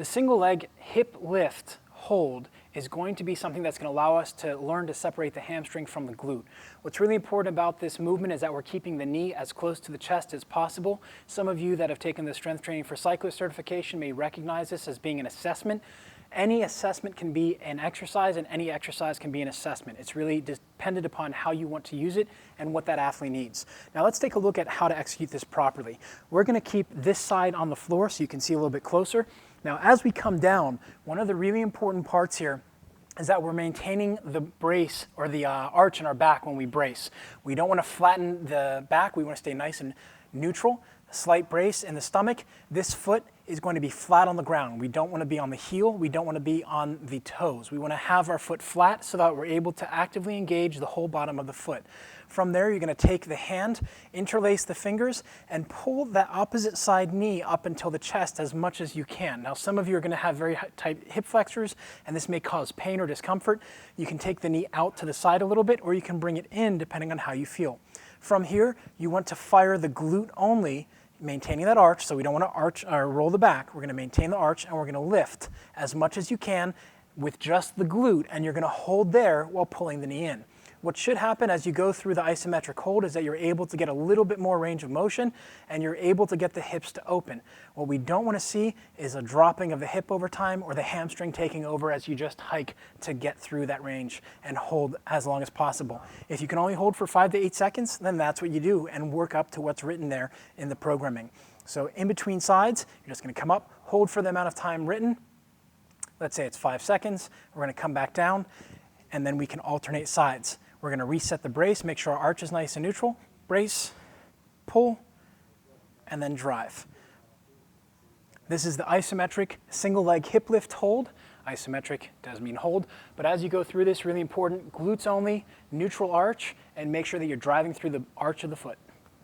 The single leg hip lift hold is going to be something that's going to allow us to learn to separate the hamstring from the glute. What's really important about this movement is that we're keeping the knee as close to the chest as possible. Some of you that have taken the strength training for cyclist certification may recognize this as being an assessment. Any assessment can be an exercise, and any exercise can be an assessment. It's really dependent upon how you want to use it and what that athlete needs. Now let's take a look at how to execute this properly. We're going to keep this side on the floor so you can see a little bit closer. Now as we come down, one of the really important parts here is that we're maintaining the brace or the arch in our back when we brace. We don't want to flatten the back, we want to stay nice and neutral. A slight brace in the stomach. This foot is going to be flat on the ground. We don't want to be on the heel, we don't want to be on the toes. We want to have our foot flat so that we're able to actively engage the whole bottom of the foot. From there, you're going to take the hand, interlace the fingers, and pull that opposite side knee up until the chest as much as you can. Now, some of you are going to have very tight hip flexors, and this may cause pain or discomfort. You can take the knee out to the side a little bit, or you can bring it in depending on how you feel. From here, you want to fire the glute only, maintaining that arch, so we don't want to arch or roll the back. We're going to maintain the arch, and we're going to lift as much as you can with just the glute, and you're going to hold there while pulling the knee in. What should happen as you go through the isometric hold is that you're able to get a little bit more range of motion, and you're able to get the hips to open. What we don't want to see is a dropping of the hip over time or the hamstring taking over as you just hike to get through that range and hold as long as possible. If you can only hold for 5 to 8 seconds, then that's what you do and work up to what's written there in the programming. So in between sides, you're just going to come up, hold for the amount of time written. Let's say it's 5 seconds. We're going to come back down, and then we can alternate sides. We're going to reset the brace, make sure our arch is nice and neutral. Brace, pull, and then drive. This is the isometric single leg hip lift hold. Isometric does mean hold, but as you go through this, really important, glutes only, neutral arch, and make sure that you're driving through the arch of the foot.